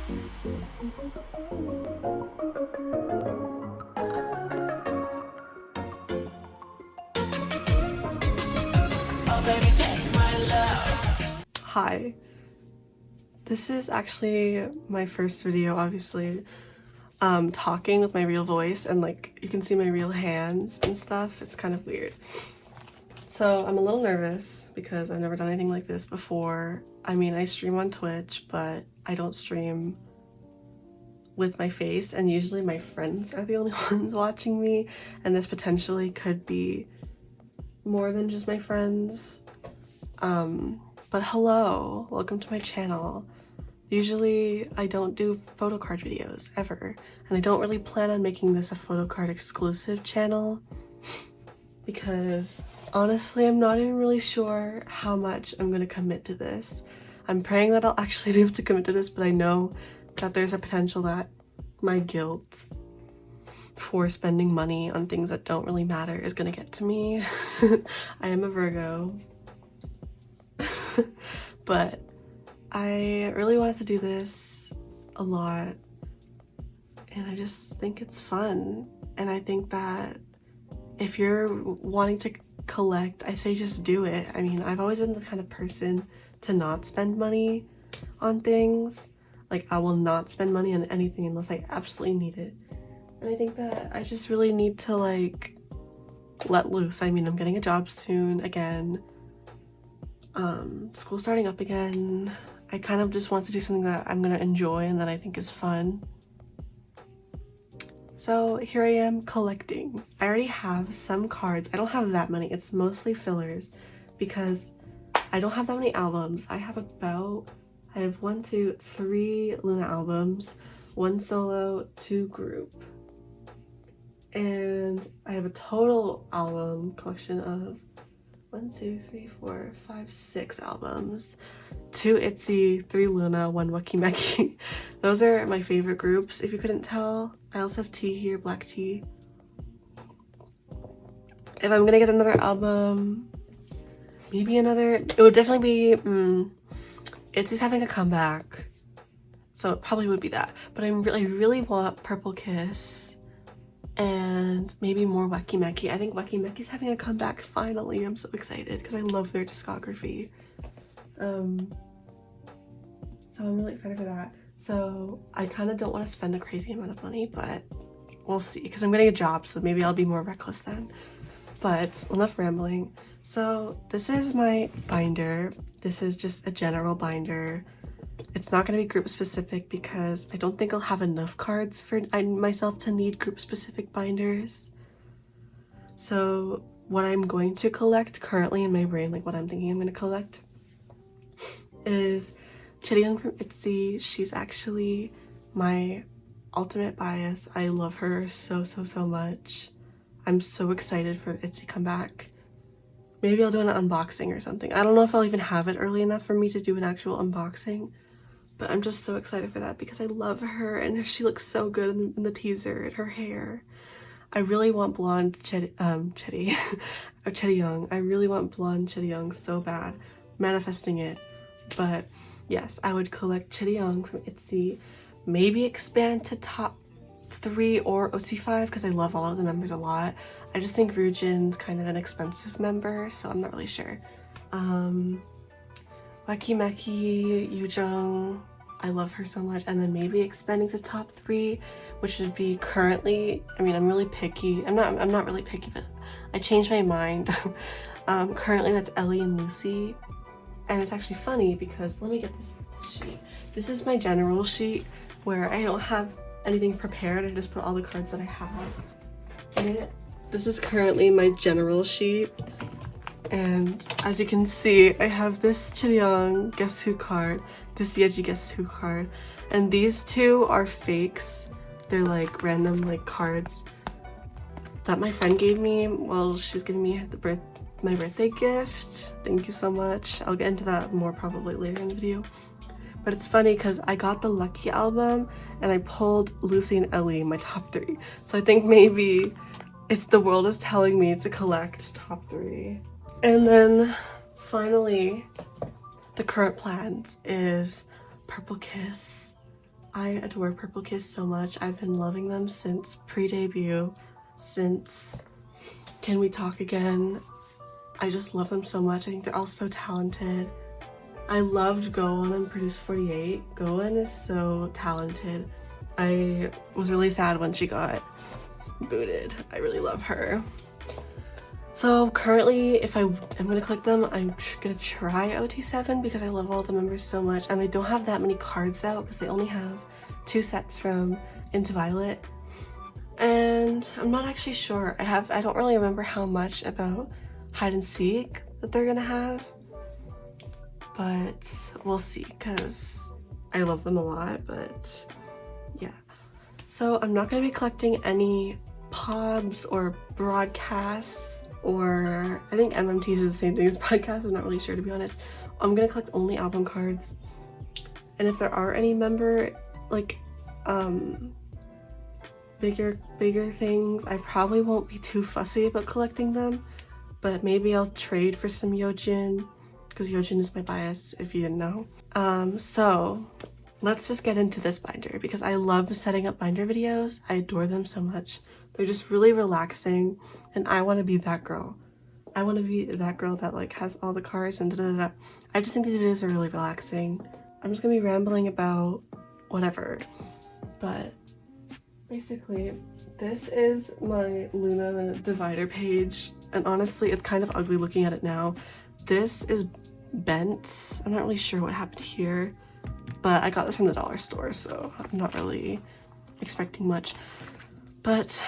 Hi, this is actually my first video, obviously, talking with my real voice, and like you can see my real hands and stuff. It's kind of weird. So I'm a little nervous because I've never done anything like this before. I mean, I stream on Twitch, but I don't stream with my face, and usually my friends are the only ones watching me, and this potentially could be more than just my friends. But hello, welcome to my channel. Usually I don't do photocard videos ever, and I don't really plan on making this a photocard exclusive channel because honestly I'm not even really sure how much I'm gonna commit to this. I'm praying that I'll actually be able to commit to this, but I know that there's a potential that my guilt for spending money on things that don't really matter is gonna get to me. I am a Virgo. But I really wanted to do this a lot, and I just think it's fun. And I think that if you're wanting to collect, I say just do it. I mean, I've always been the kind of person to not spend money on things. Like, I will not spend money on anything unless I absolutely need it. And I think that I just really need to like let loose. I mean, I'm getting a job soon again. School starting up again. I kind of just want to do something that I'm gonna enjoy and that I think is fun. So here I am collecting. I already have some cards. I don't have that many. It's mostly fillers because I don't have that many albums. I have 1, 2, 3 loona albums, 1 solo, 2 group. And I have a total album collection of 1, 2, 3, 4, 5, 6 albums, 2 itzy, 3 loona, 1 wakimeki. Those are my favorite groups, if you couldn't tell. I also have tea here, black tea. If I'm gonna get another album, maybe another, it would definitely be itzy's having a comeback, so it probably would be that. But I really want Purple Kiss and maybe more wakimeki. I think wakimeki's having a comeback finally. I'm so excited because I love their discography. So I'm really excited for that. So I kind of don't want to spend a crazy amount of money, but we'll see because I'm getting a job, so maybe I'll be more reckless then. But enough rambling. So this is my binder. This is just a general binder. It's not going to be group specific because I don't think I'll have enough cards for myself to need group specific binders. So what I'm going to collect currently in my brain, like what I'm thinking I'm going to collect, is Chaebom from itzy. She's actually my ultimate bias. I love her so much. I'm so excited for the itzy comeback. Maybe I'll do an unboxing or something. I don't know if I'll even have it early enough for me to do an actual unboxing. But I'm just so excited for that because I love her and she looks so good in the teaser and her hair. I really want blonde Chaeyoung. I really want blonde Chaeyoung so bad. Manifesting it. But yes, I would collect Chaeyoung from itzy. Maybe expand to top 3 or OT5 because I love all of the members a lot. I just think Ryujin's kind of an expensive member, so I'm not really sure. Wakimeki, Yujung, I love her so much, and then maybe expanding to top 3, which would be currently, I mean, I'm really picky. I'm not really picky, but I changed my mind. Currently that's Ellie and Lucy, and it's actually funny because, let me get this sheet. This is my general sheet where I don't have anything prepared. I just put all the cards that I have in it. This is currently my general sheet. And as you can see, I have this Chaeyoung Guess Who card, this Yeji Guess Who card, and these two are fakes. They're like random like cards that my friend gave me while she was giving me my birthday gift. Thank you so much. I'll get into that more probably later in the video. But it's funny because I got the Lucky album and I pulled Lucy and Ellie, my top 3. So I think maybe it's the world is telling me to collect top 3. And then finally, the current plans is Purple Kiss. I adore Purple Kiss so much. I've been loving them since pre-debut, since Can We Talk Again. I just love them so much. I think they're all so talented. I loved Gowon and Produce 48. Gowon is so talented. I was really sad when she got booted. I really love her. So currently, if I'm gonna collect them, I'm gonna try OT7 because I love all the members so much, and they don't have that many cards out because they only have 2 sets from Into Violet. And I'm not actually sure. I don't really remember how much about hide and seek that they're gonna have, but we'll see because I love them a lot. But yeah, so I'm not gonna be collecting any POBs or broadcasts, or I think MMTs is the same thing as podcasts. I'm not really sure, to be honest. I'm gonna collect only album cards, and if there are any member like bigger things, I probably won't be too fussy about collecting them, but maybe I'll trade for some yeojin because yeojin is my bias, if you didn't know. So let's just get into this binder because I love setting up binder videos. I adore them so much. They're just really relaxing, and I want to be that girl. I want to be that girl that like has all the cards and da-da-da-da. I just think these videos are really relaxing. I'm just gonna be rambling about whatever, but basically this is my Loona divider page, and honestly it's kind of ugly looking at it now. This is bent. I'm not really sure what happened here, but I got this from the dollar store, so I'm not really expecting much. But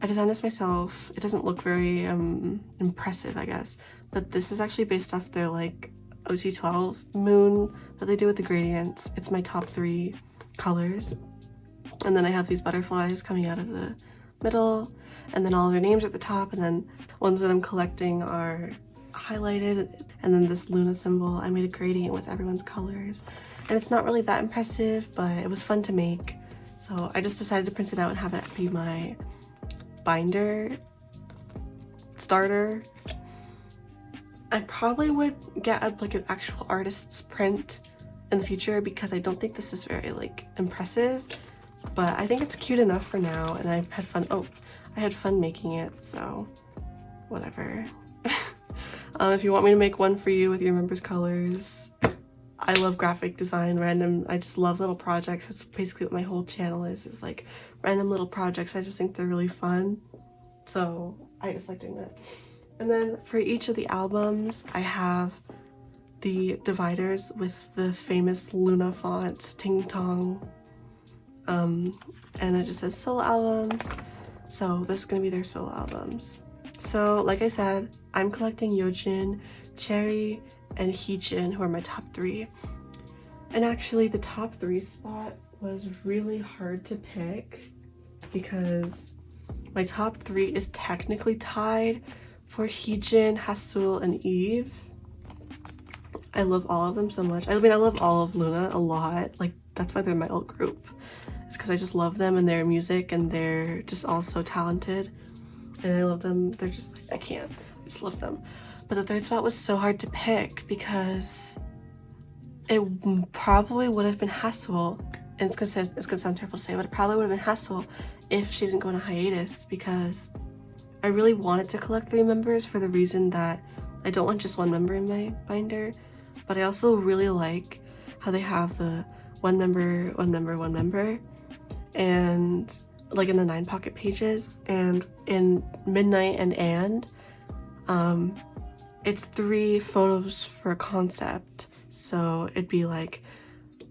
I designed this myself. It doesn't look very impressive, I guess, but this is actually based off their like OT12 moon that they do with the gradients. It's my top 3 colors, and then I have these butterflies coming out of the middle, and then all their names at the top, and then ones that I'm collecting are highlighted, and then this Loona symbol. I made a gradient with everyone's colors, and it's not really that impressive, but it was fun to make, so I just decided to print it out and have it be my binder starter. I probably would get like an actual artist's print in the future because I don't think this is very like impressive, but I think it's cute enough for now, and I've had fun. Oh, I had fun making it, so whatever. If you want me to make one for you with your members' colors, I love graphic design, random. I just love little projects. That's basically what my whole channel is like random little projects. I just think they're really fun, so I just like doing that. And then for each of the albums, I have the dividers with the famous Loona font, Ting Tong, and it just says solo albums. So this is gonna be their solo albums. So like I said, I'm collecting yeojin, choerry, and heejin, who are my top 3. And actually the top 3 spot was really hard to pick because my top 3 is technically tied for heejin, haseul, and yves. I love all of them so much. I mean, I love all of Loona a lot. Like, that's why they're my alt group. It's because I just love them and their music, and they're just all so talented. And I love them. They're just, I can't. I just love them. But the 3rd spot was so hard to pick because it probably would have been haseul. And it's gonna sound terrible to say, but it probably would have been haseul if she didn't go on a hiatus, because I really wanted to collect 3 members for the reason that I don't want just 1 member in my binder, but I also really like how they have the 1 member, 1 member, 1 member, and like in the 9 pocket pages, and in Midnight and it's 3 photos for a concept. So it'd be like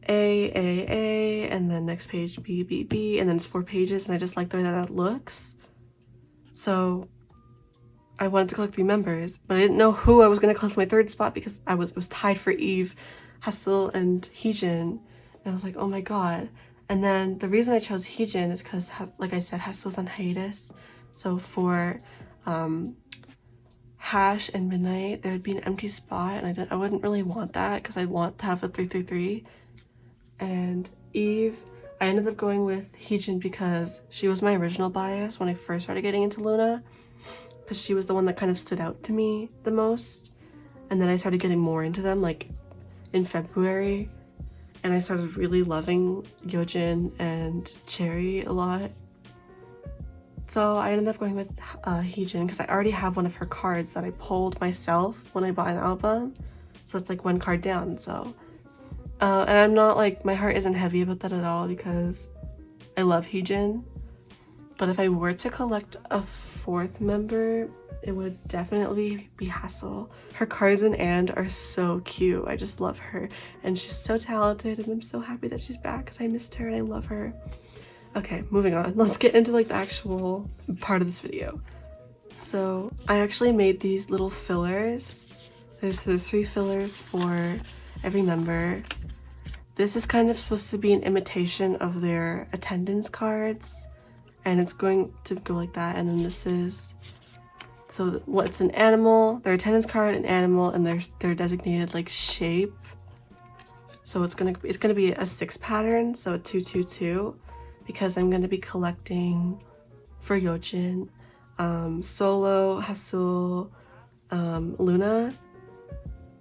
A, and then next page B, and then it's 4 pages, and I just like the way that looks. So I wanted to collect 3 members, but I didn't know who I was going to collect my 3rd spot because it was tied for Yves, haseul, and heejin. And I was like, oh my god. And then the reason I chose heejin is because, like I said, haseul's on hiatus. So for Hash and Midnight, there would be an empty spot, and I wouldn't really want that because I want to have a 333. And Yves, I ended up going with heejin because she was my original bias when I first started getting into Loona, because she was the one that kind of stood out to me the most. And then I started getting more into them like in February, and I started really loving yeojin and choerry a lot. So I ended up going with heejin because I already have one of her cards that I pulled myself when I bought an album. So it's like one card down. So and I'm not like, my heart isn't heavy about that at all because I love heejin. But if I were to collect a 4th member, it would definitely be Haseul. Her cards and are so cute. I just love her, and she's so talented, and I'm so happy that she's back because I missed her and I love her. Okay, moving on. Let's get into like the actual part of this video. So I actually made these little fillers. There's 3 fillers for every member. This is kind of supposed to be an imitation of their attendance cards, and it's going to go like that. And then this is, so what's an animal, their attendance card, an animal, and their designated like shape. So it's gonna be a 6 pattern, so a 2 2 2, because I'm gonna be collecting for yeojin, solo, haseul, loona.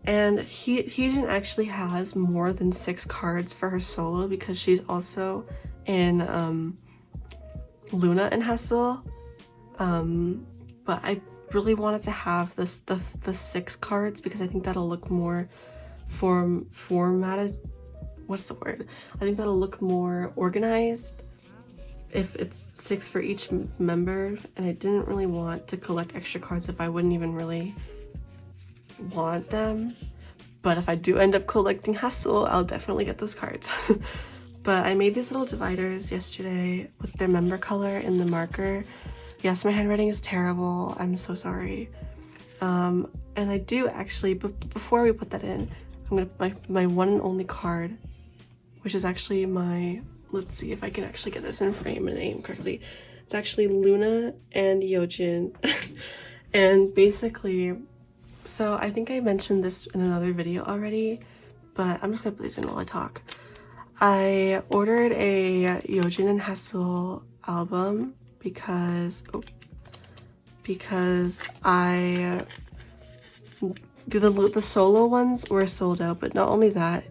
And heejin actually has more than 6 cards for her solo because she's also in loona and haseul. But I really wanted to have the 6 cards because I think that'll look more formatted. What's the word? I think that'll look more organized if it's 6 for each member, and I didn't really want to collect extra cards if I wouldn't even really want them. But if I do end up collecting haseul, I'll definitely get those cards. But I made these little dividers yesterday with their member color in the marker. Yes, my handwriting is terrible, I'm so sorry. And I do actually, but before we put that in, I'm gonna my one and only card, which is actually my, let's see if I can actually get this in frame and aim correctly. It's actually loona and yeojin. And basically, so I think I mentioned this in another video already, but I'm just gonna put these in while I talk. I ordered a yeojin and haseul album because the solo ones were sold out, but not only that,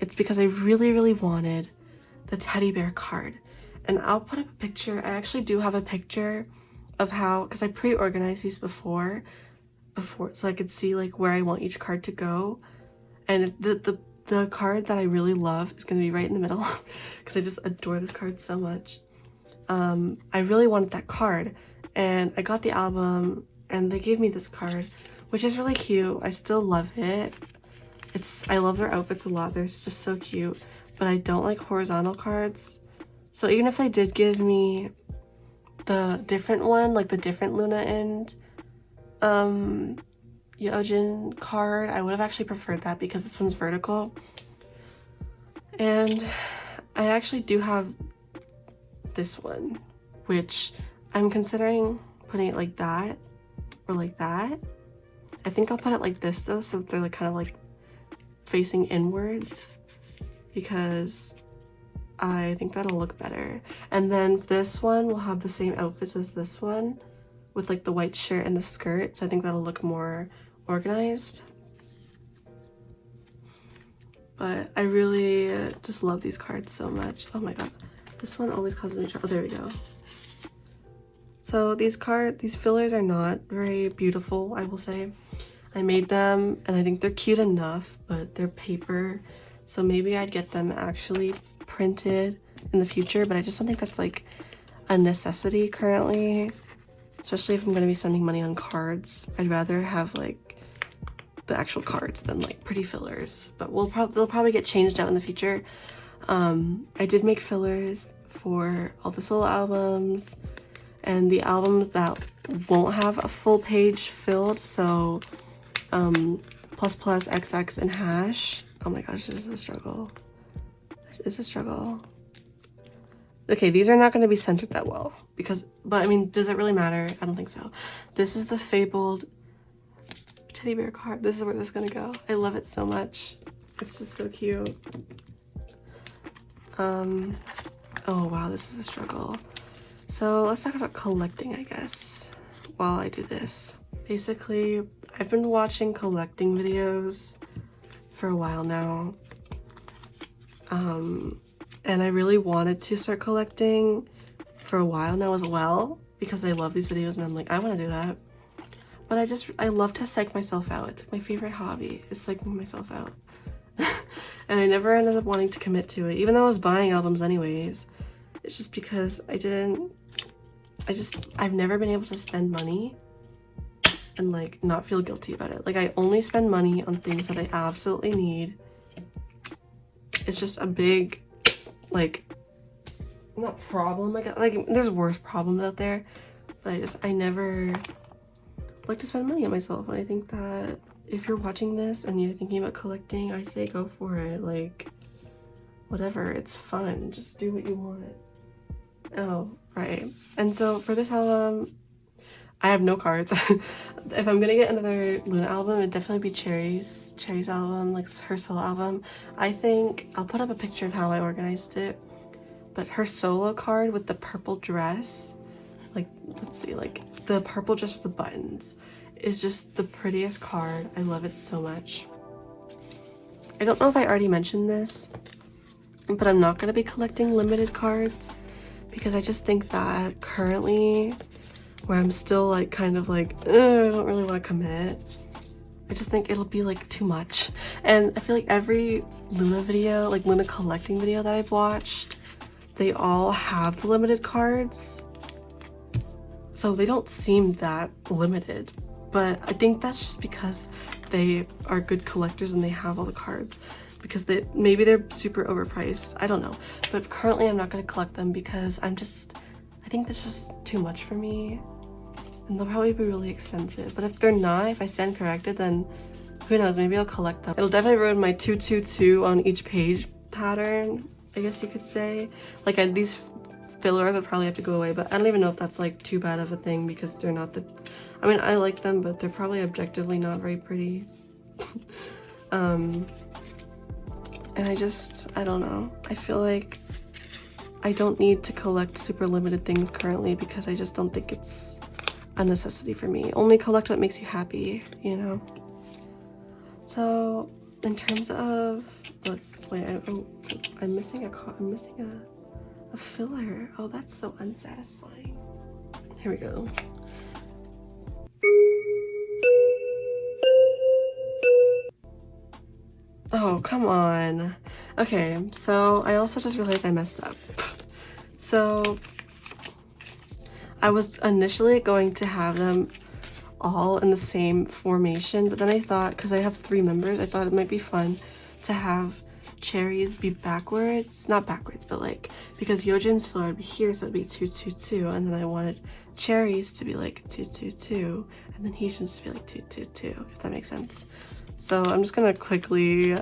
it's because I really wanted the teddy bear card. And I'll put up a picture. I actually do have a picture of how, because I pre-organized these before so I could see like where I want each card to go. And the card that I really love is going to be right in the middle because I just adore this card so much. I really wanted that card, and I got the album and they gave me this card, which is really cute. I still love it. I love their outfits a lot. They're just so cute, but I don't like horizontal cards. So even if they did give me the different one, like the different loona and yeojin card, I would have actually preferred that because this one's vertical. And I actually do have this one, which I'm considering putting it like that or like that. I think I'll put it like this though, so they're like kind of like facing inwards, because I think that'll look better. And then this one will have the same outfits as this one with like the white shirt and the skirt, so I think that'll look more organized. But I really just love these cards so much. Oh my god, this one always causes me trouble. Oh, there we go. So these fillers are not very beautiful, I will say. I made them and I think they're cute enough, but they're paper, so maybe I'd get them actually printed in the future, but I just don't think that's like a necessity currently, especially if I'm going to be spending money on cards. I'd rather have like the actual cards than like pretty fillers, but they'll probably get changed out in the future. I did make fillers for all the solo albums and the albums that won't have a full page filled, so plus plus, XX, and hash. Oh my gosh, this is a struggle. This is a struggle. Okay, these are not going to be centered that well but I mean, does it really matter? I don't think so. This is the fabled teddy bear card. This is where this is gonna go. I love it so much. It's just so cute. Oh wow, this is a struggle. So let's talk about collecting, I guess, while I do this. Basically, I've been watching collecting videos for a while now, And I really wanted to start collecting for a while now as well, because I love these videos and I'm like, I want to do that. But I love to psych myself out. It's my favorite hobby, is psyching myself out. And I never ended up wanting to commit to it, even though I was buying albums anyways. It's just because I've never been able to spend money and like not feel guilty about it. Like, I only spend money on things that I absolutely need. It's just a big, like, not problem, like there's worse problems out there, but I never like to spend money on myself. And I think that if you're watching this and you're thinking about collecting, I say go for it. Like, whatever, it's fun, just do what you want. Oh, right. And so for this album, I have no cards. If I'm gonna get another Loona album, it'd definitely be Choerry's album, like her solo album. I think I'll put up a picture of how I organized it, but her solo card with the purple dress, like, let's see, like the purple dress with the buttons is just the prettiest card. I love it so much. I don't know if I already mentioned this, but I'm not gonna be collecting limited cards because I just think that currently, where I'm still like kind of like, I don't really want to commit, I just think it'll be like too much. And I feel like every Loona video, like Loona collecting video that I've watched, they all have the limited cards, so they don't seem that limited. But I think that's just because they are good collectors and they have all the cards, because maybe they're super overpriced, I don't know. But currently I'm not going to collect them because I think that's just too much for me, and they'll probably be really expensive. But if they're not, if I stand corrected, then who knows, maybe I'll collect them. It'll definitely ruin my 222 on each page pattern, I guess you could say. Like, these fillers would probably have to go away, but I don't even know if that's like too bad of a thing, because they're not I mean, I like them, but they're probably objectively not very pretty. And I don't know, I feel like I don't need to collect super limited things currently, because I just don't think it's a necessity for me. Only collect what makes you happy, you know? So in terms of, I'm missing a filler. Oh, that's so unsatisfying. Here we go. Oh, come on. Okay, so I also just realized I messed up. So I was initially going to have them all in the same formation, but then I thought, because I have 3 members, I thought it might be fun to have Choerry's be backwards. Not backwards, but like, because Yeojin's filler would be here, so it'd be 2 2 2, and then I wanted Choerry's to be like 2 2 2, and then Heejin's to be like 2 2 2, if that makes sense. So I'm just gonna quickly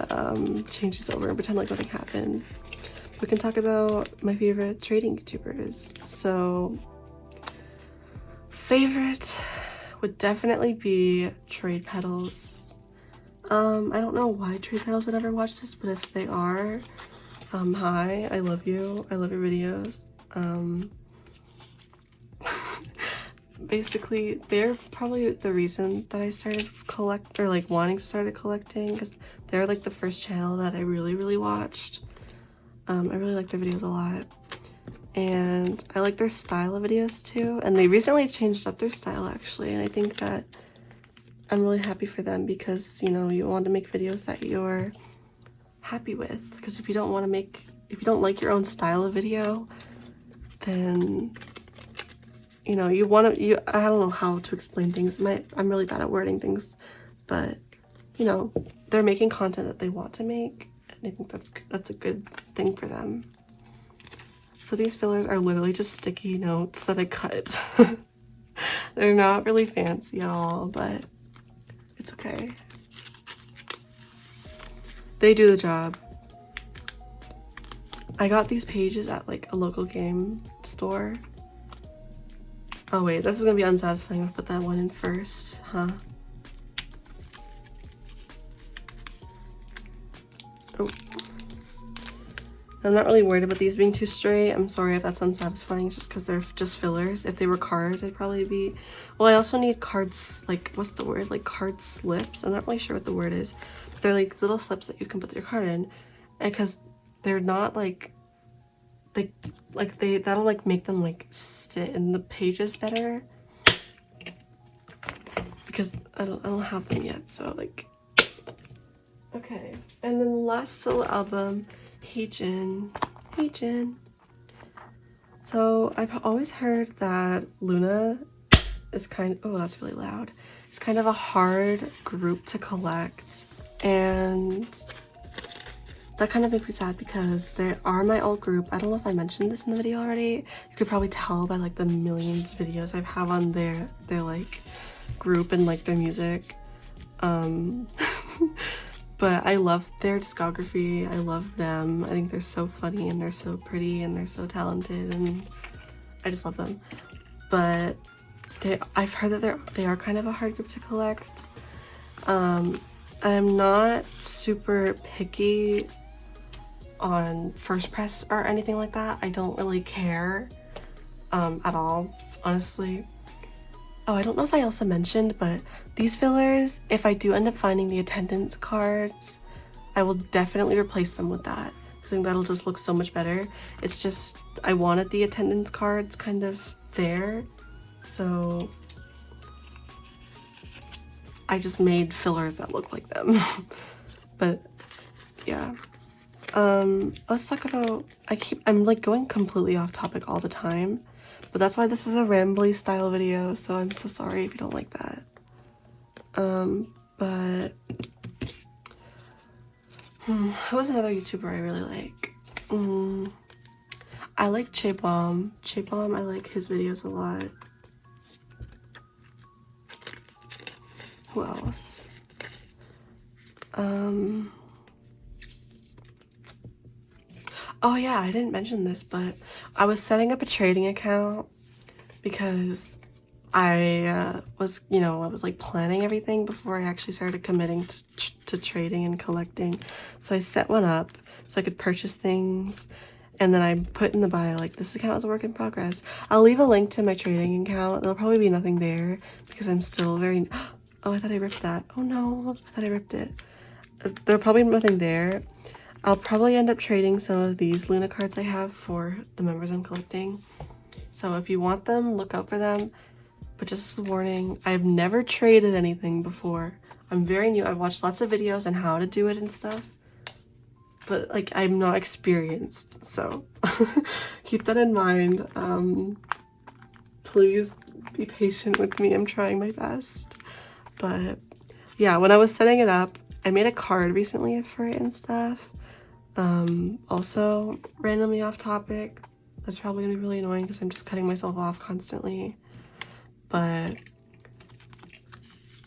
change this over and pretend like nothing happened. We can talk about my favorite trading YouTubers. So favorite would definitely be tradepetals. I don't know why tradepetals would ever watch this, but if they are, hi, I love you. I love your videos. Basically, they're probably the reason that I started wanting to start collecting, because they're like the first channel that I really watched. I really like their videos a lot, and I like their style of videos too, and they recently changed up their style actually, and I think that I'm really happy for them, because, you know, you want to make videos that you're happy with, because if you don't like your own style of video, then, you know, I don't know how to explain things. I'm really bad at wording things, but, you know, they're making content that they want to make, and I think that's a good thing for them. So these fillers are literally just sticky notes that I cut. They're not really fancy at all, but it's okay. They do the job. I got these pages at like a local game store. Oh wait, this is gonna be unsatisfying. I'll put that one in first, huh? Oh. I'm not really worried about these being too straight. I'm sorry if that's unsatisfying, just because they're just fillers. If they were cards, I'd probably be... Well, I also need cards, like, what's the word? Like, card slips? I'm not really sure what the word is. But they're like little slips that you can put your card in. And because they're not like that'll like make them like sit in the pages better, because I don't have them yet, so like. Okay, and then the last solo album, heejin. So I've always heard that loona is oh, that's really loud. It's kind of a hard group to collect, and that kind of makes me sad because they are my old group. I don't know if I mentioned this in the video already. You could probably tell by like the millions of videos I have on their like group and like their music. But I love their discography. I love them. I think they're so funny and they're so pretty and they're so talented, and I just love them. But I've heard that they are kind of a hard group to collect. I'm not super picky on first press or anything like that. I don't really care at all, honestly. Oh, I don't know if I also mentioned, but these fillers, if I do end up finding the attendance cards, I will definitely replace them with that. I think that'll just look so much better. It's just, I wanted the attendance cards kind of there, so I just made fillers that look like them. But yeah. Let's talk about, I'm like going completely off topic all the time. But that's why this is a rambly style video, so I'm so sorry if you don't like that. But who was another YouTuber I really like? I like chaebom. I like his videos a lot. Who else? Oh yeah, I didn't mention this, but I was setting up a trading account because I was like planning everything before I actually started committing to trading and collecting. So I set one up so I could purchase things, and then I put in the bio like, this account is a work in progress. I'll leave a link to my trading account. There'll probably be nothing there because I'm still very oh, I thought I ripped that. Oh no, I thought I ripped it. There'll probably be nothing there. I'll probably end up trading some of these loona cards I have for the members I'm collecting. So if you want them, look out for them. But just as a warning, I've never traded anything before. I'm very new. I've watched lots of videos on how to do it and stuff, but like I'm not experienced, so keep that in mind. Please be patient with me. I'm trying my best. But yeah, when I was setting it up, I made a card recently for it and stuff. Also randomly off topic. That's probably gonna be really annoying because I'm just cutting myself off constantly. But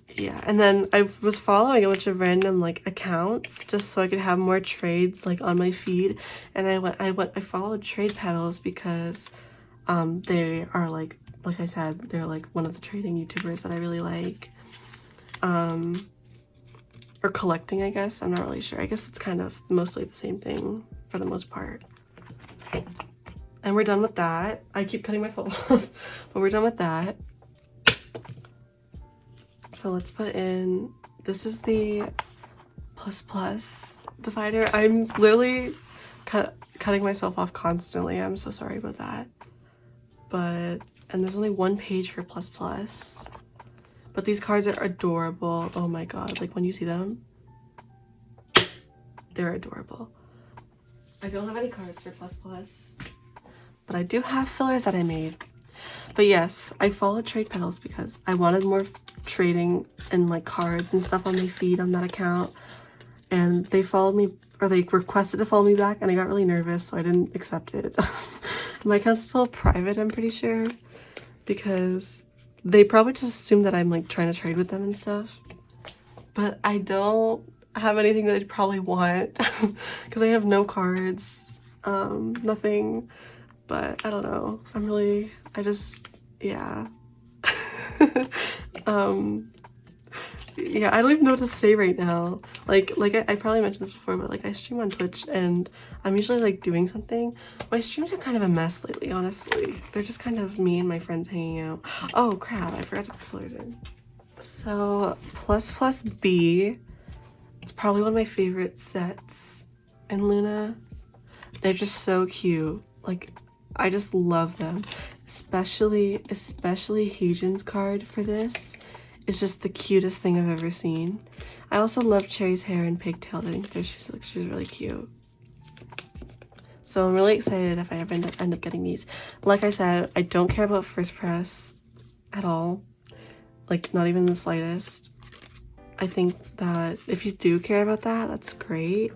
yeah, and then I was following a bunch of random like accounts just so I could have more trades like on my feed, and I followed tradepetals because they are like I said, they're like one of the trading YouTubers that I really like. Or collecting, I guess. I'm not really sure. I guess it's kind of mostly the same thing for the most part. And we're done with that. I keep cutting myself off, but we're done with that. So let's put in, this is the ++ divider. I'm literally cutting myself off constantly. I'm so sorry about that. But, and there's only one page for ++. But these cards are adorable. Oh my god, like when you see them, they're adorable. I don't have any cards for ++, but I do have fillers that I made. But yes, I followed tradepetals because I wanted more trading and like cards and stuff on my feed on that account. And they followed me, or they requested to follow me back, and I got really nervous, so I didn't accept it. My account's still private, I'm pretty sure, because they probably just assume that I'm like trying to trade with them and stuff. But I don't have anything that I'd probably want because I have no cards, nothing. But I don't know. Yeah. Yeah, I don't even know what to say right now. Like I probably mentioned this before, but like I stream on Twitch and I'm usually like doing something. My streams are kind of a mess lately, honestly. They're just kind of me and my friends hanging out. Oh crap, I forgot to put fillers in. So ++B, it's probably one of my favorite sets in loona. They're just so cute. Like, I just love them. Especially Heejin's card for this. It's just the cutest thing I've ever seen. I also love Cherry's hair and pigtail. I think she's really cute. So I'm really excited if I ever end up getting these. Like I said, I don't care about first press at all. Like, not even the slightest. I think that if you do care about that, that's great.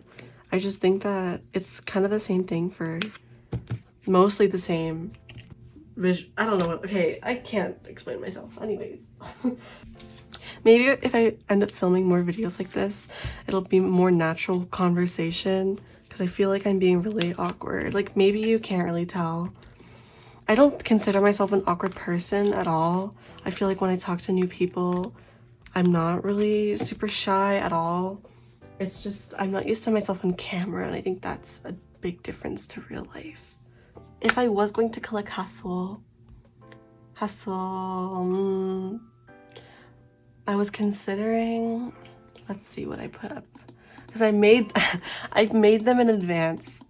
I just think that it's kind of the same thing for mostly the same I don't know what, okay, I can't explain myself. Anyways. Maybe if I end up filming more videos like this, it'll be more natural conversation because I feel like I'm being really awkward. Like, maybe you can't really tell. I don't consider myself an awkward person at all. I feel like when I talk to new people, I'm not really super shy at all. It's just I'm not used to myself on camera, and I think that's a big difference to real life. If I was going to collect haseul, I was considering, let's see what I put up, because I've made them in advance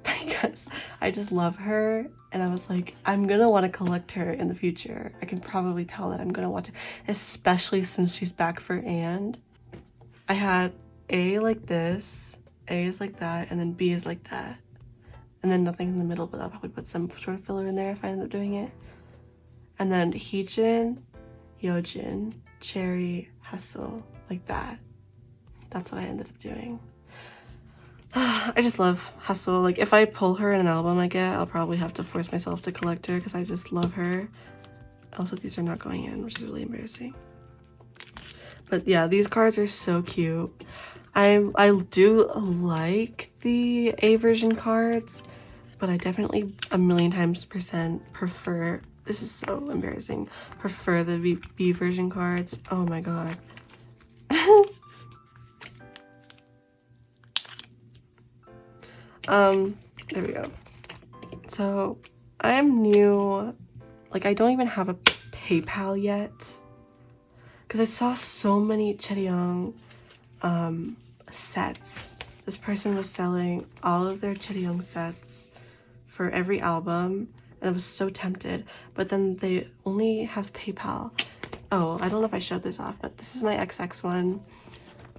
because I just love her, and I was like, I'm gonna want to collect her in the future. I can probably tell that I'm gonna want to, especially since she's back for and. I had A like this, A is like that, and then B is like that. And then nothing in the middle, but I'll probably put some sort of filler in there if I end up doing it. And then heejin, yeojin, choerry, haseul, like that. That's what I ended up doing. I just love haseul. Like, if I pull her in an album I get, I'll probably have to force myself to collect her because I just love her. Also, these are not going in, which is really embarrassing. But yeah, these cards are so cute. I do like the A version cards, but I definitely a million times % prefer, this is so embarrassing, prefer the B version cards. Oh my god. There we go. So I am new, like I don't even have a PayPal yet because I saw so many chaerry sets. This person was selling all of their chaerry sets for every album, and I was so tempted, but then they only have PayPal. Oh, I don't know if I showed this off, but this is my XX one.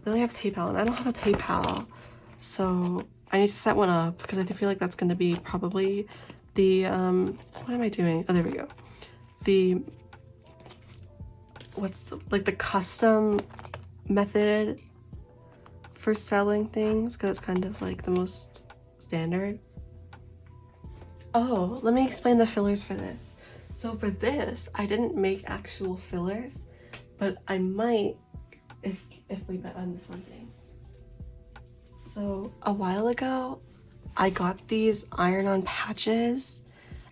They only have PayPal, and I don't have a PayPal, so I need to set one up because I feel like that's going to be probably the what am I doing? Oh, there we go. The the custom method for selling things, because it's kind of like the most standard. Oh, let me explain the fillers for this. So for this, I didn't make actual fillers, but I might if we bet on this one thing. So a while ago, I got these iron-on patches,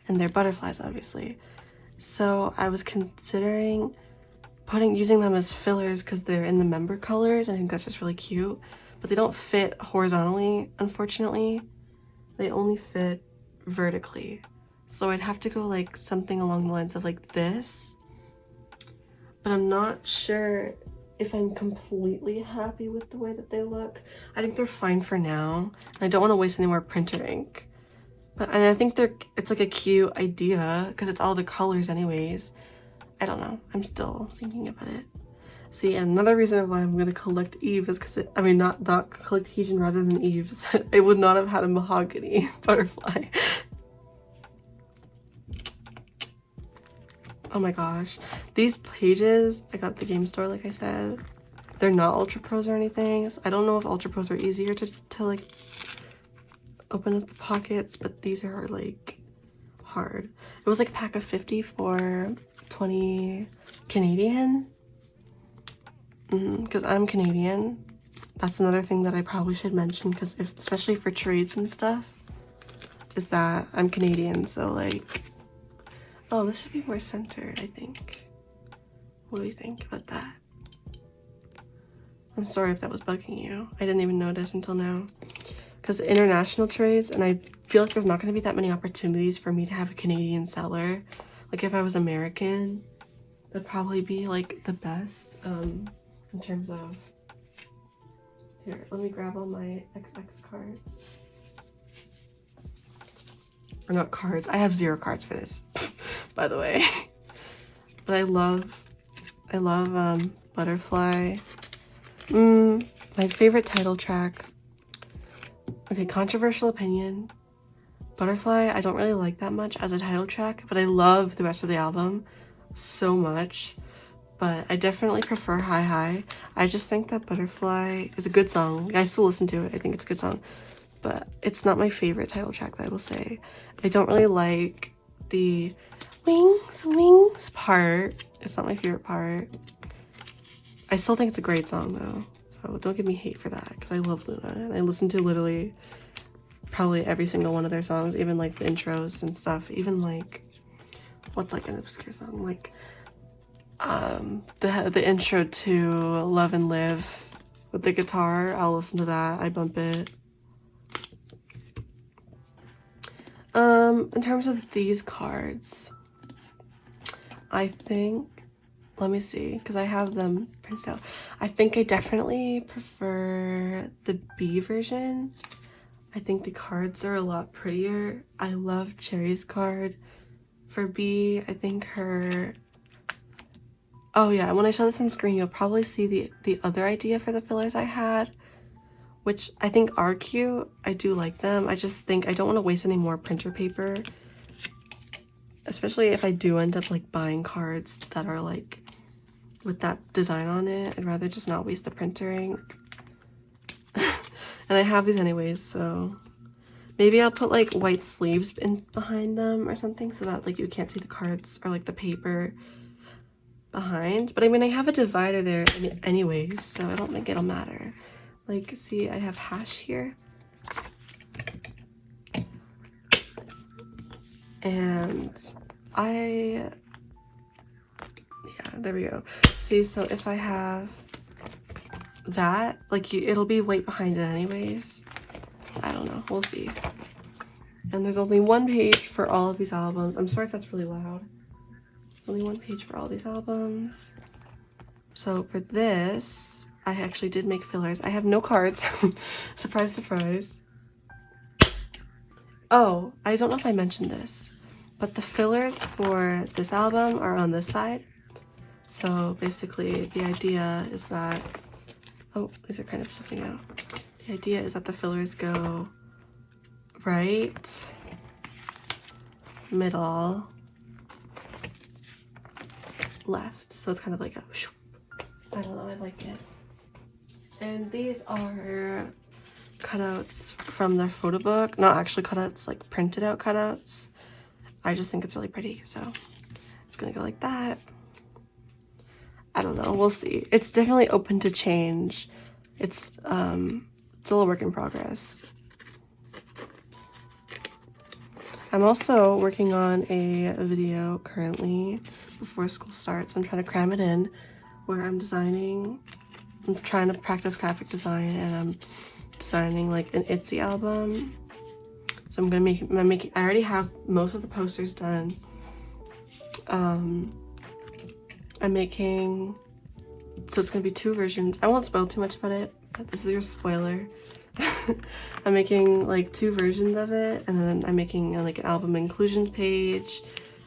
and they're butterflies, obviously. So I was considering using them as fillers because they're in the member colors, and I think that's just really cute. But they don't fit horizontally, unfortunately. They only fit vertically. So I'd have to go like something along the lines of like this. But I'm not sure if I'm completely happy with the way that they look. I think they're fine for now. And I don't want to waste any more printer ink. And I think it's like a cute idea because it's all the colors anyways. I don't know. I'm still thinking about it. See, another reason why I'm gonna collect Yves is because I mean not collect Heejin rather than Yves. I would not have had a mahogany butterfly. Oh my gosh. These pages, I got at the game store, like I said. They're not Ultra Pros or anything. So I don't know if Ultra Pros are easier to like open up the pockets, but these are like hard. It was like a pack of 50 for 20 Canadian. Because I'm Canadian. That's another thing that I probably should mention, because especially for trades and stuff, is that I'm Canadian, so like, oh, this should be more centered, I think. What do you think about that? I'm sorry if that was bugging you. I didn't even notice until now. Because international trades, and I feel like there's not going to be that many opportunities for me to have a Canadian seller. Like if I was American, that'd probably be like the best in terms of, here, let me grab all my XX cards. or not cards. I have 0 cards for this, by the way. But I love Butterfly. My favorite title track. Okay, controversial opinion. Butterfly, I don't really like that much as a title track, but I love the rest of the album so much. But I definitely prefer Hi Hi. I just think that Butterfly is a good song. I still listen to it. I think it's a good song. But it's not my favorite title track, I will say. I don't really like the wings part. It's not my favorite part. I still think it's a great song though. So don't give me hate for that, because I love Loona. And I listen to literally probably every single one of their songs, even like the intros and stuff. Even like, what's like an obscure song? Like the intro to Love and Live with the guitar. I'll listen to that. I bump it. In terms of these cards, I think, let me see, because I have them printed out. I think I definitely prefer the B version. I think the cards are a lot prettier. I love Cherry's card for B. I think her, oh yeah, when I show this on screen, you'll probably see the other idea for the fillers I had, which I think are cute. I do like them. I just think I don't want to waste any more printer paper, especially if I do end up like buying cards that are like with that design on it. I'd rather just not waste the printer ink. And I have these anyways, so maybe I'll put like white sleeves in behind them or something so that like you can't see the cards or like the paper behind. But I mean, I have a divider there anyways, so I don't think it'll matter. Like, see, I have hash here. And yeah, there we go. See, so if I have that, like, it'll be white behind it anyways. I don't know, we'll see. And there's only 1 page for all of these albums. I'm sorry if that's really loud. There's only 1 page for all these albums. So for this, I actually did make fillers. I have no cards. Surprise, surprise. Oh, I don't know if I mentioned this, but the fillers for this album are on this side. So basically the idea is that, oh, these are kind of slipping out. The idea is that the fillers go right, middle, left. So it's kind of like a, I don't know, I like it. And these are cutouts from their photo book. Not actually cutouts, like printed out cutouts. I just think it's really pretty, so it's gonna go like that. I don't know, we'll see. It's definitely open to change. It's still a work in progress. I'm also working on a video currently before school starts. I'm trying to cram it in, where I'm trying to practice graphic design, and I'm designing like an Itsy album. So I'm making, I already have most of the posters done. I'm making, so it's gonna be 2 versions. I won't spoil too much about it, but this is your spoiler. I'm making like 2 versions of it, and then I'm making like an album inclusions page.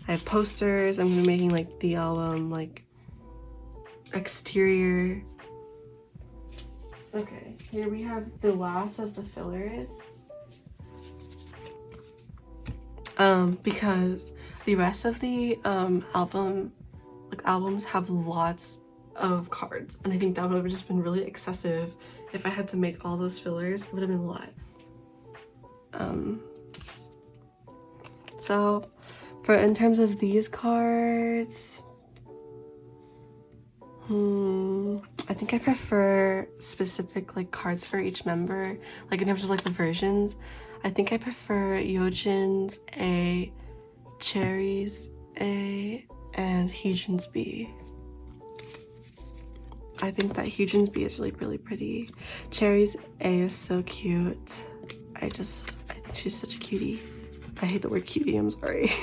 I have posters. I'm gonna be making like the album like exterior. Okay, here we have the last of the fillers. Because the rest of the albums have lots of cards, and I think that would have just been really excessive if I had to make all those fillers. It would have been a lot. So in terms of these cards, I think I prefer specific like cards for each member, like in terms of like the versions. I think I prefer yeojin's A, choerry's A, and heejin's B. I think that heejin's B is really, really pretty. Choerry's A is so cute. I think she's such a cutie. I hate the word cutie, I'm sorry.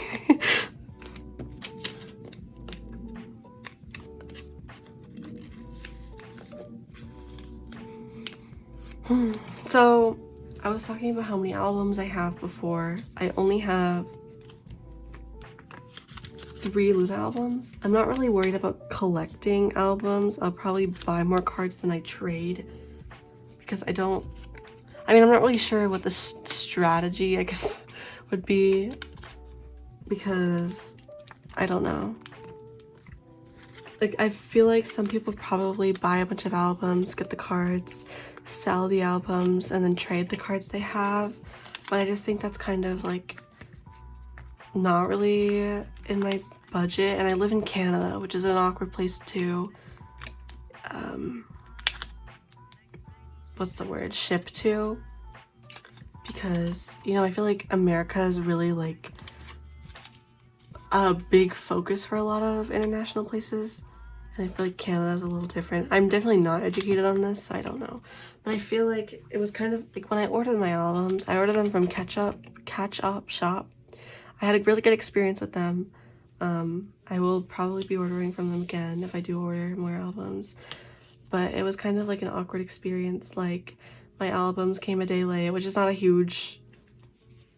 So I was talking about how many albums I have before. I only have 3 loona albums. I'm not really worried about collecting albums. I'll probably buy more cards than I trade because I mean, I'm not really sure what the strategy, I guess, would be because I don't know. Like, I feel like some people probably buy a bunch of albums, get the cards, sell the albums, and then trade the cards they have. But I just think that's kind of like not really in my budget. And I live in Canada, which is an awkward place to what's the word, ship to, because, you know, I feel like America is really like a big focus for a lot of international places, and I feel like Canada is a little different. I'm definitely not educated on this, so I don't know, but I feel like it was kind of like when I ordered my albums, I ordered them from Catch Up Shop. I had a really good experience with them. I will probably be ordering from them again if I do order more albums, but it was kind of like an awkward experience. Like, my albums came a day late, which is not a huge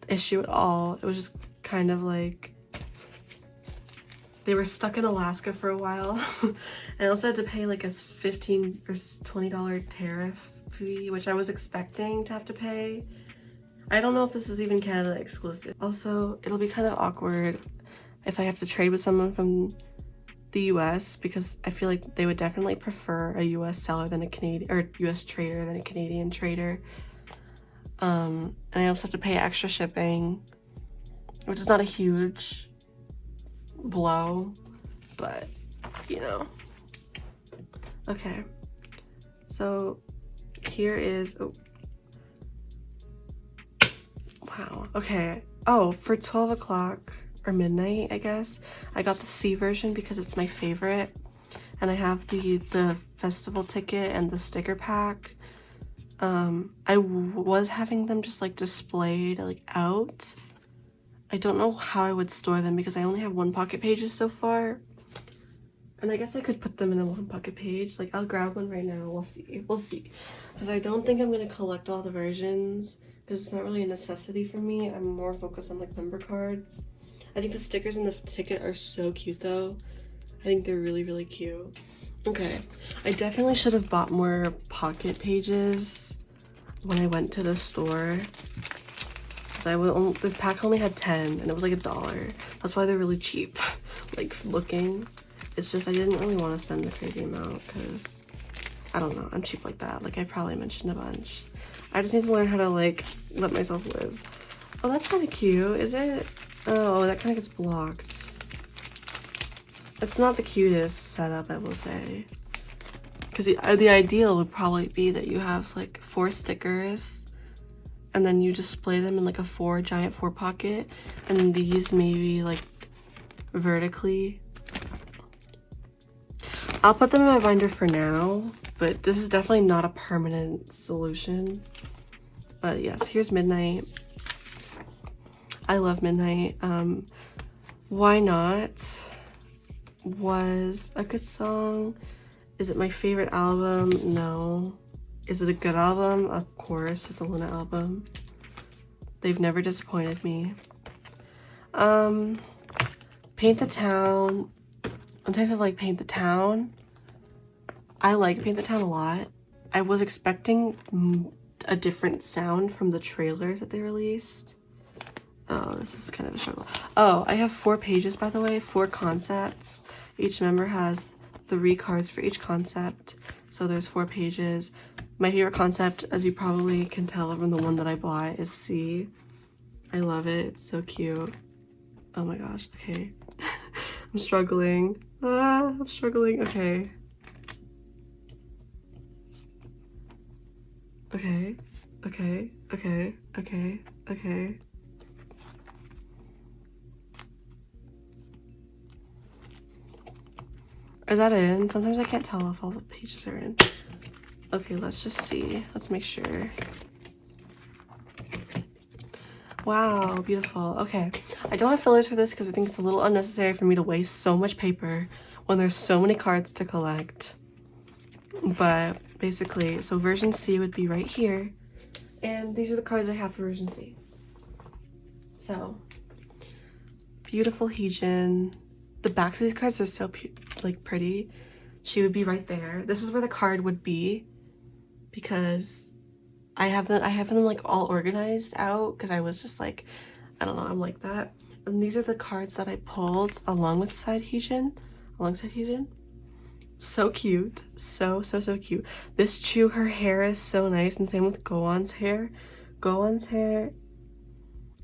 issue at all. It was just kind of like they were stuck in Alaska for a while. And I also had to pay like a $15 or $20 tariff fee, which I was expecting to have to pay. I don't know if this is even Canada exclusive. Also, it'll be kind of awkward if I have to trade with someone from the US, because I feel like they would definitely prefer a US seller than a Canadian, or US trader than a Canadian trader. And I also have to pay extra shipping, which is not a huge blow, but you know. Okay, so here is, oh wow, okay. Oh, for 12 o'clock or midnight, I guess, I got the C version because it's my favorite, and I have the festival ticket and the sticker pack. I was having them just like displayed like out. I don't know how I would store them because I only have 1 pocket pages so far, and I guess I could put them in a 1 pocket page. Like, I'll grab one right now. We'll see, because I don't think I'm gonna collect all the versions because it's not really a necessity for me. I'm more focused on like member cards. I think the stickers in the ticket are so cute though. I think they're really, really cute. Okay, I definitely should have bought more pocket pages when I went to the store, because this pack only had 10 and it was like $1. That's why they're really cheap. Like, looking, it's just I didn't really want to spend the crazy amount because I don't know, I'm cheap like that. Like, I probably mentioned a bunch. I just need to learn how to like let myself live. Oh, that's kind of cute. Is it? Oh, that kind of gets blocked. It's not the cutest setup, I will say, because the ideal would probably be that you have like 4 stickers and then you display them in like a giant 4 pocket, and these maybe like vertically. I'll put them in my binder for now, but this is definitely not a permanent solution. But yes, here's Midnight. I love Midnight. Why Not was a good song. Is it my favorite album? No. Is it a good album? Of course, it's a loona album. They've never disappointed me. Paint the Town. In terms of like Paint the Town, I like Paint the Town a lot. I was expecting a different sound from the trailers that they released. Oh, this is kind of a struggle. Oh, I have 4 pages, by the way, 4 concepts. Each member has 3 cards for each concept, so there's 4 pages. My favorite concept, as you probably can tell from the one that I bought, is C. I love it. It's so cute. Oh my gosh. Okay. I'm struggling. I'm struggling. Okay. Okay. Okay. Okay. Okay. Okay. Is that in? Sometimes I can't tell if all the pages are in. Okay, let's just see. Let's make sure. Wow, beautiful. Okay, I don't have fillers for this because I think it's a little unnecessary for me to waste so much paper when there's so many cards to collect. But basically, so version C would be right here. And these are the cards I have for version C. So, beautiful heejin. The backs of these cards are so like pretty. She would be right there. This is where the card would be because I have them like all organized out because I was just like, I don't know, I'm like that. And these are the cards that I pulled alongside heejin. So cute. So cute. This chuu, her hair is so nice, and same with gowon's hair. Gowon's hair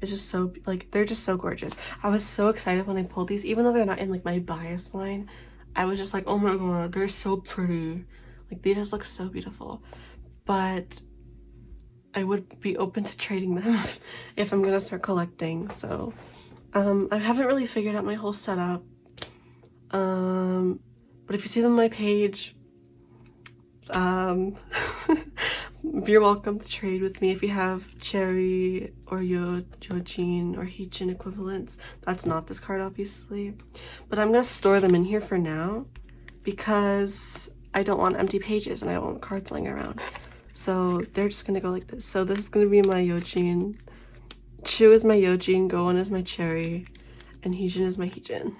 is just so, like, they're just so gorgeous. I was so excited when I pulled these, even though they're not in like my bias line. I was just like, oh my god, they're so pretty. Like, they just look so beautiful. But I would be open to trading them if I'm gonna start collecting. So I haven't really figured out my whole setup. But if you see them on my page, you're welcome to trade with me if you have choerry or yeojin or heejin equivalents. That's not this card, obviously. But I'm gonna store them in here for now because I don't want empty pages and I don't want cards lying around. So they're just gonna go like this. So this is gonna be my yeojin. Chuu is my yeojin, gowon is my choerry, and heejin is my heejin.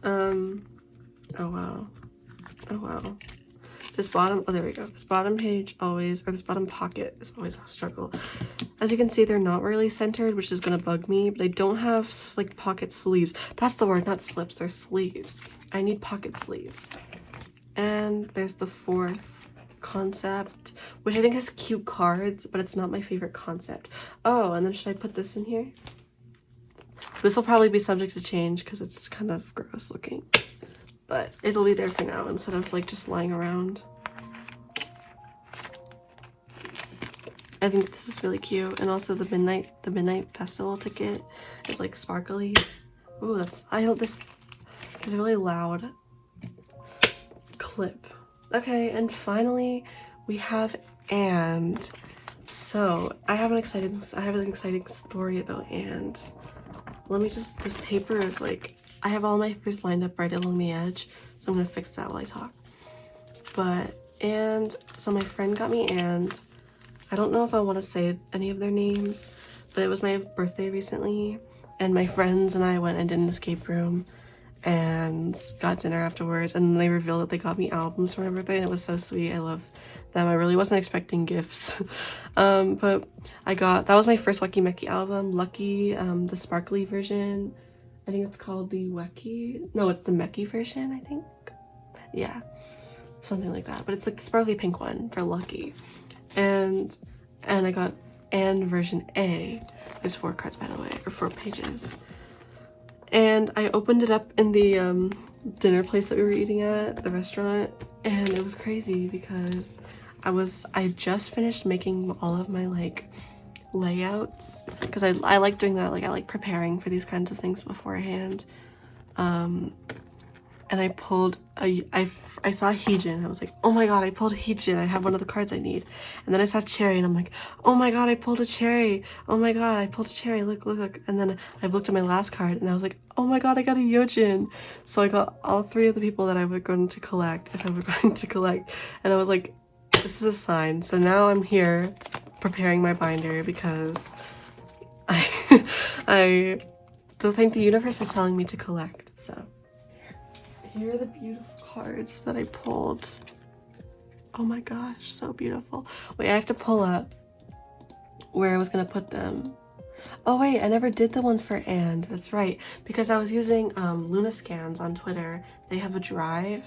Oh wow. Oh wow. This bottom, oh there we go. This bottom page always, or this bottom pocket is always a struggle. As you can see, they're not really centered, which is gonna bug me, but I don't have like pocket sleeves. That's the word, not slips, they're sleeves. I need pocket sleeves. And there's the fourth concept, which I think has cute cards, but it's not my favorite concept. Oh, and then should I put this in here? This will probably be subject to change because it's kind of gross looking. But it'll be there for now instead of like just lying around. I think this is really cute, and also the midnight festival ticket is like sparkly. Ooh, this is a really loud clip. Okay, and finally we have and. So I have an exciting story about and. Let me just, this paper is like, I have all my papers lined up right along the edge, so I'm gonna fix that while I talk. But, and, so my friend got me and, I don't know if I want to say any of their names, but it was my birthday recently, and my friends and I went and did an escape room, and got dinner afterwards, and they revealed that they got me albums for my birthday, and it was so sweet. I love them. I really wasn't expecting gifts. But that was my first Weki Meki album, Lucky, the sparkly version. I think it's called the Weki, no, it's the Meki version, I think. Yeah, something like that, but it's like the sparkly pink one for Lucky. And I got and version A. There's 4 cards, by the way, or 4 pages. And I opened it up in the dinner place that we were eating at, the restaurant, and it was crazy because I just finished making all of my like layouts because I like doing that, like I like preparing for these kinds of things beforehand. And I pulled I saw heejin. I was like, oh my god, I pulled heejin. I have one of the cards I need. And then I saw choerry and I'm like, oh my god, I pulled a choerry. Oh my god, I pulled a choerry. Look. And then I looked at my last card and I was like, oh my god, I got a yeojin. So I got all 3 of the people that I was going to collect if I were going to collect. And I was like, this is a sign. So now I'm here preparing my binder because I think the universe is telling me to collect. So here are the beautiful cards that I pulled. Oh my gosh, so beautiful. Wait, I have to pull up where I was gonna put them. Oh wait, I never did the ones for and. That's right, because I was using Loona Scans on Twitter. They have a drive.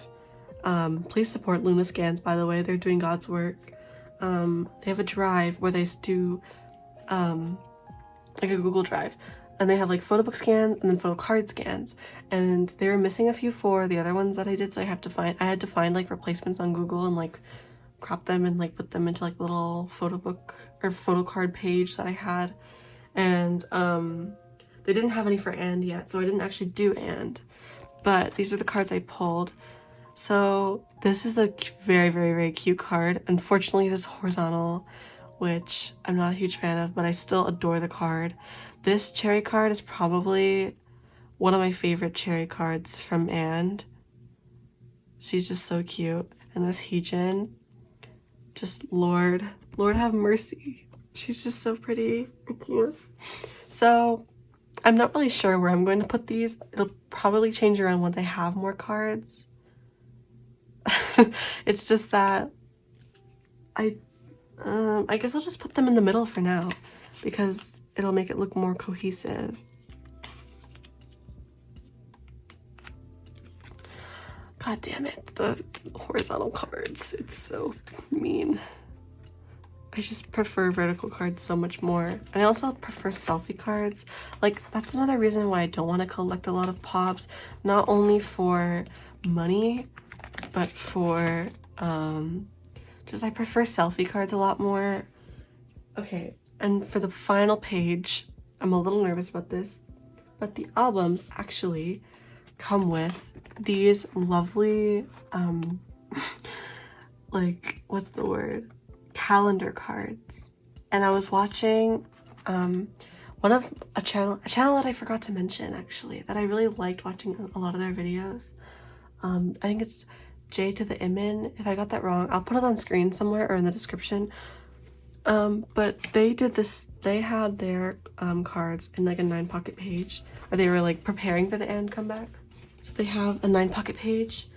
Please support Loona Scans, by the way. They're doing God's work. They have a drive where they do like a Google Drive. And they have like photo book scans and then photo card scans, and they were missing a few for the other ones that I did, so I had to find like replacements on Google and like crop them and like put them into like little photo book or photo card page that I had. And they didn't have any for and yet, so I didn't actually do and, but these are the cards I pulled. So this is a very cute card. Unfortunately it is horizontal, which I'm not a huge fan of, but I still adore the card. This choerry card is probably one of my favorite choerry cards from and. She's just so cute. And this heejin, just Lord Lord have mercy. She's just so pretty. Thank you. So I'm not really sure where I'm going to put these. It'll probably change around once I have more cards. It's just that I guess I'll just put them in the middle for now because it'll make it look more cohesive. God damn it, the horizontal cards. It's so mean. I just prefer vertical cards so much more. And I also prefer selfie cards. Like, that's another reason why I don't want to collect a lot of pops. Not only for money, but for, just I prefer selfie cards a lot more. Okay, and for the final page, I'm a little nervous about this, but the albums actually come with these lovely, like, what's the word? Calendar cards. And I was watching a channel that I forgot to mention actually, that I really liked watching a lot of their videos. I think it's jtotheimin. If I got that wrong, I'll put it on screen somewhere or in the description. But they did this, they had their cards in like a 9-pocket page, or they were like preparing for the end comeback. So they have a 9-pocket page,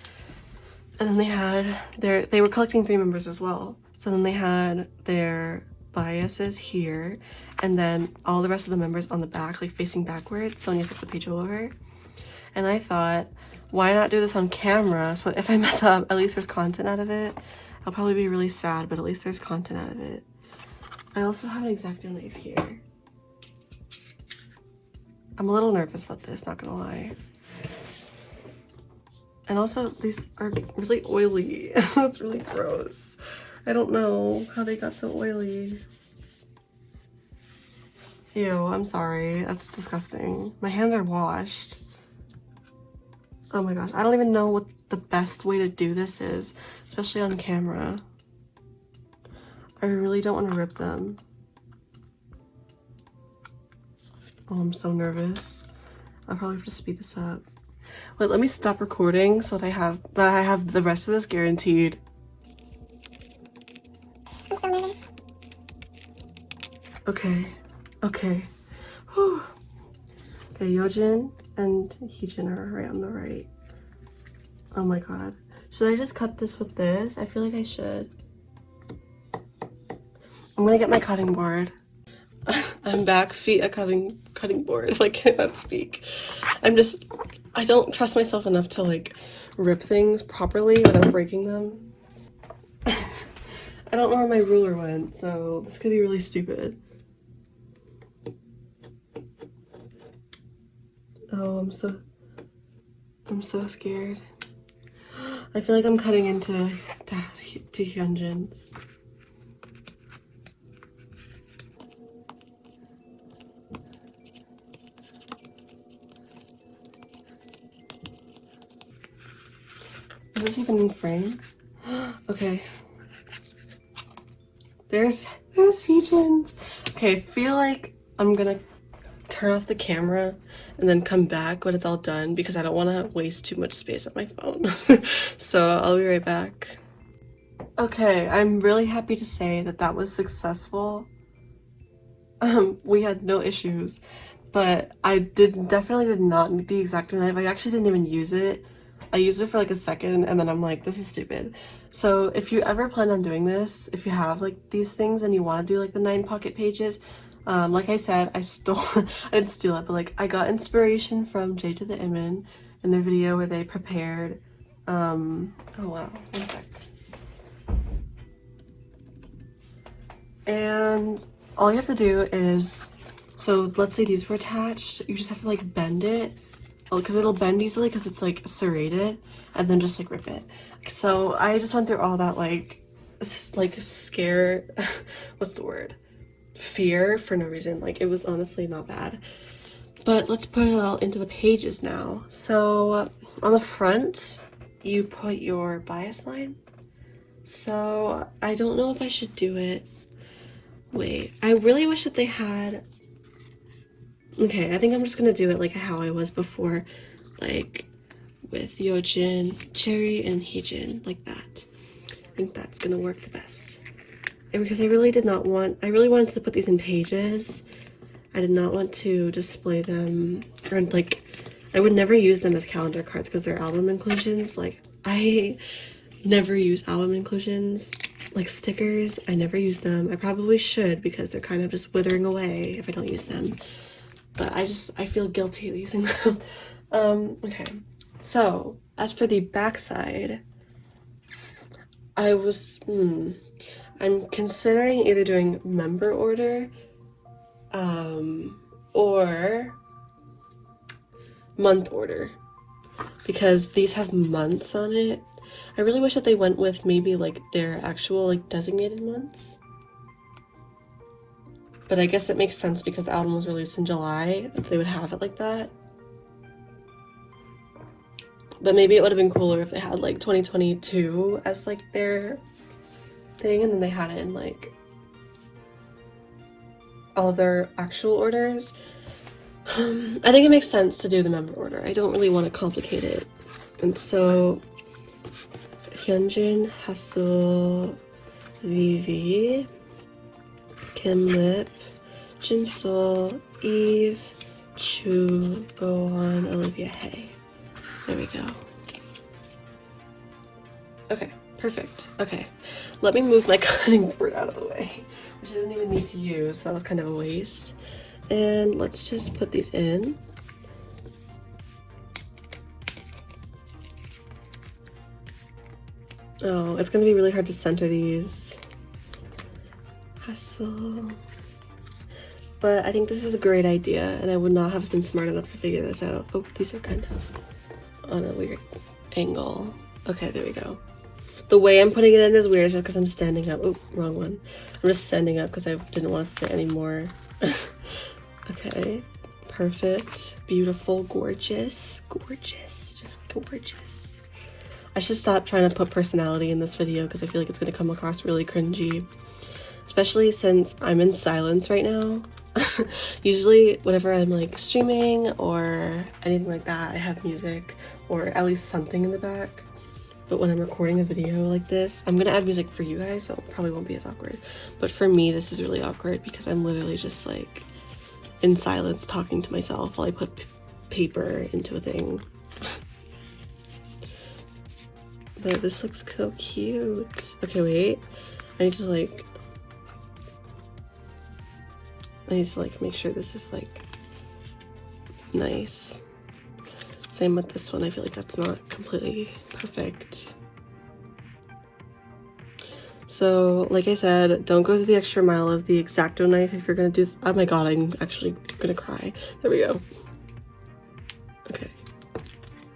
and then they had they were collecting 3 members as well. So then they had their biases here, and then all the rest of the members on the back, like facing backwards, so when you flip the page over. And I thought, why not do this on camera? So if I mess up, at least there's content out of it. I'll probably be really sad, but at least there's content out of it. I also have an X-Acto knife here. I'm a little nervous about this, not gonna lie. And also, these are really oily. That's really gross. I don't know how they got so oily. Ew, I'm sorry. That's disgusting. My hands are washed. Oh my gosh, I don't even know what the best way to do this is, especially on camera. I really don't want to rip them. Oh, I'm so nervous. I'll probably have to speed this up. Wait, let me stop recording so that I have the rest of this guaranteed. I'm so nervous. Okay. Whew. Okay, yeojin and heejin are right on the right. Oh my god. Should I just cut this with this? I feel like I should. I'm gonna get my cutting board. I'm back, feet a cutting board. Like, I cannot speak. I don't trust myself enough to like rip things properly without breaking them. I don't know where my ruler went, so this could be really stupid. Oh, I'm so scared. I feel like I'm cutting into hyunjins. Is this even in frame? Okay. There's heejins. Okay, I feel like I'm gonna turn off the camera and then come back when it's all done because I don't want to waste too much space on my phone. So I'll be right back. Okay, I'm really happy to say that that was successful. We had no issues, but I definitely did not need the X-Acto knife. I actually didn't even use it. I used it for like a second and then I'm like, this is stupid. So if you ever plan on doing this, if you have like these things and you want to do like the 9-pocket pages, like I said, I didn't steal it, but like I got inspiration from jtotheimin in their video where they prepared, oh wow, one sec. And all you have to do is, so let's say these were attached, you just have to like bend it, because it'll bend easily because it's like serrated, and then just like rip it. So I just went through all that like scare, what's the word? Fear for no reason. Like, it was honestly not bad. But let's put it all into the pages now. So on the front, you put your bias line. So I don't know if I should do it. Wait, I really wish that they had, okay, I think I'm just gonna do it like how I was before, like with yeojin, choerry, and heejin, like that. I think that's gonna work the best. because I really wanted to put these in pages. I did not want to display them, or like, I would never use them as calendar cards because they're album inclusions. Like, I never use album inclusions. Like stickers, I never use them. I probably should because they're kind of just withering away if I don't use them. But I feel guilty using them. Okay. So, as for the back side, I'm considering either doing member order or month order because these have months on it. I really wish that they went with maybe like their actual like designated months, but I guess it makes sense because the album was released in July that they would have it like that. But maybe it would have been cooler if they had like 2022 as like their thing, and then they had it in like all of their actual orders. I think it makes sense to do the member order. I don't really want to complicate it. And so Hyunjin, Haseul, Vivi, Kim Lip, Jinsoul, Yves, Chuu, Gowon, Olivia, Hey. There we go. Okay, perfect. Okay, let me move my cutting board out of the way, which I didn't even need to use, so that was kind of a waste. And let's just put these in. Oh, it's gonna be really hard to center these. Hassle. But I think this is a great idea, and I would not have been smart enough to figure this out. Oh, these are kind of on a weird angle. Okay, there we go. The way I'm putting it in is weird just because I'm standing up. Oh, wrong one. I'm just standing up because I didn't want to sit anymore. Okay, perfect, beautiful, gorgeous, gorgeous, just gorgeous. I should stop trying to put personality in this video because I feel like it's going to come across really cringy, especially since I'm in silence right now. Usually whenever I'm like streaming or anything like that, I have music or at least something in the back. But when I'm recording a video like this, I'm gonna add music for you guys, so it probably won't be as awkward. But for me, this is really awkward because I'm literally just like in silence talking to myself while I put paper into a thing. But this looks so cute. Okay, wait. I need to make sure this is like nice. Same with this one. I feel like that's not completely perfect. So, like I said, don't go to the extra mile of the X-Acto knife if you're gonna do. Oh my god, I'm actually gonna cry. There we go. Okay.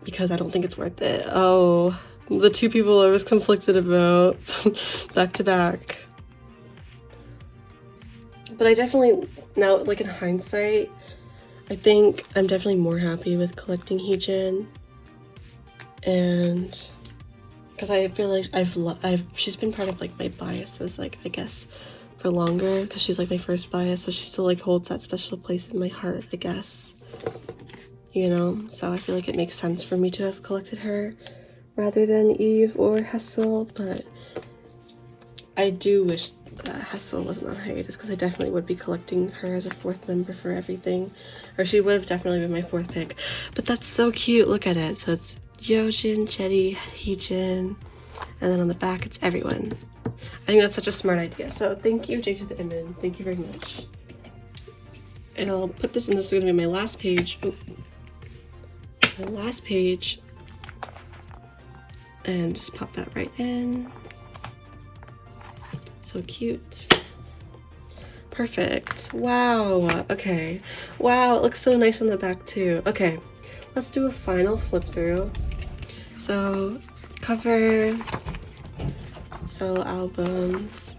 Because I don't think it's worth it. Oh, the two people I was conflicted about. Back to back. But I definitely, now, like in hindsight, I think I'm definitely more happy with collecting heejin. And because I feel like she's been part of like my biases, like I guess for longer, because she's like my first bias, so she still like holds that special place in my heart, I guess, you know. So I feel like it makes sense for me to have collected her rather than Yves or Haseul. But I do wish that Haseul wasn't on hiatus because I definitely would be collecting her as a fourth member for everything, or she would have definitely been my fourth pick. But that's so cute, look at it. So it's yeojin, choerry, heejin, and then on the back it's everyone. I think that's such a smart idea. So thank you, jtotheimin. Thank you very much. And I'll put this in. This is gonna be my last page. Oh, my last page, and just pop that right in. So cute. Perfect. Wow. Okay. Wow, it looks so nice on the back too. Okay, let's do a final flip through. So cover, solo albums,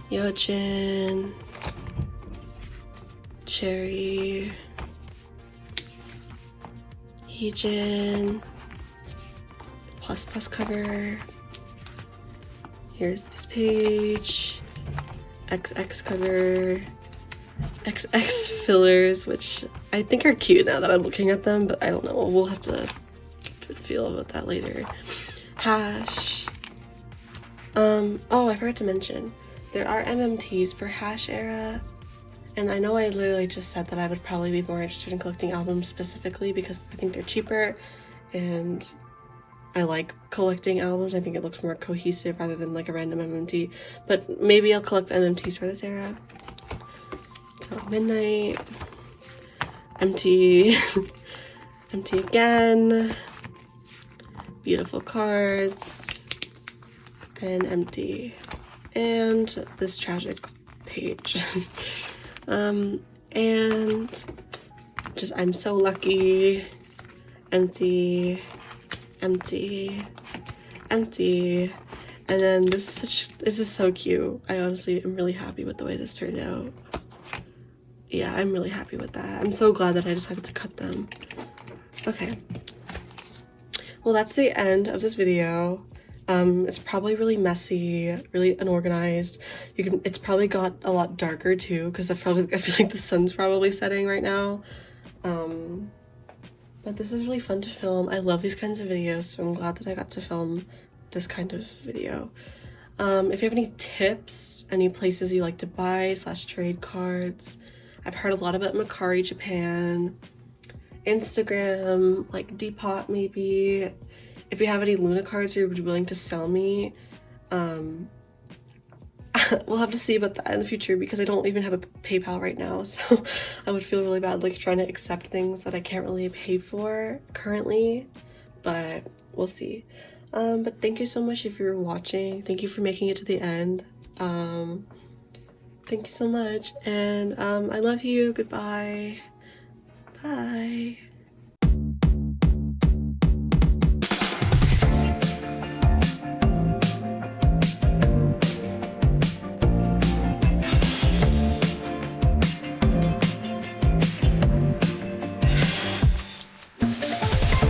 yeojin, choerry, heejin, plus cover. Here's this page, XX cover, XX fillers, which I think are cute now that I'm looking at them, but I don't know, we'll have to feel about that later. Hash, Oh, I forgot to mention, there are MMTs for Hash era, and I know I literally just said that I would probably be more interested in collecting albums specifically because I think they're cheaper and I like collecting albums. I think it looks more cohesive rather than like a random MMT, but maybe I'll collect the MMTs for this era. So Midnight, empty, empty again, beautiful cards, and empty, and this tragic page. And just I'm so lucky, empty, empty, empty, and then this is so cute. I honestly am really happy with the way this turned out. Yeah, I'm really happy with that. I'm so glad that I decided to cut them. Okay, well, that's the end of this video. It's probably really messy, really unorganized. It's probably got a lot darker too because I feel like the sun's probably setting right now. But this is really fun to film. I love these kinds of videos, so I'm glad that I got to film this kind of video. If you have any tips, any places you like to buy / trade cards, I've heard a lot about Mercari Japan, Instagram, like Depop maybe. If you have any Loona cards you're willing to sell me, we'll have to see about that in the future because I don't even have a PayPal right now, so I would feel really bad like trying to accept things that I can't really pay for currently, but we'll see. But thank you so much if you're watching. Thank you for making it to the end. Thank you so much, and I love you. Goodbye. Bye.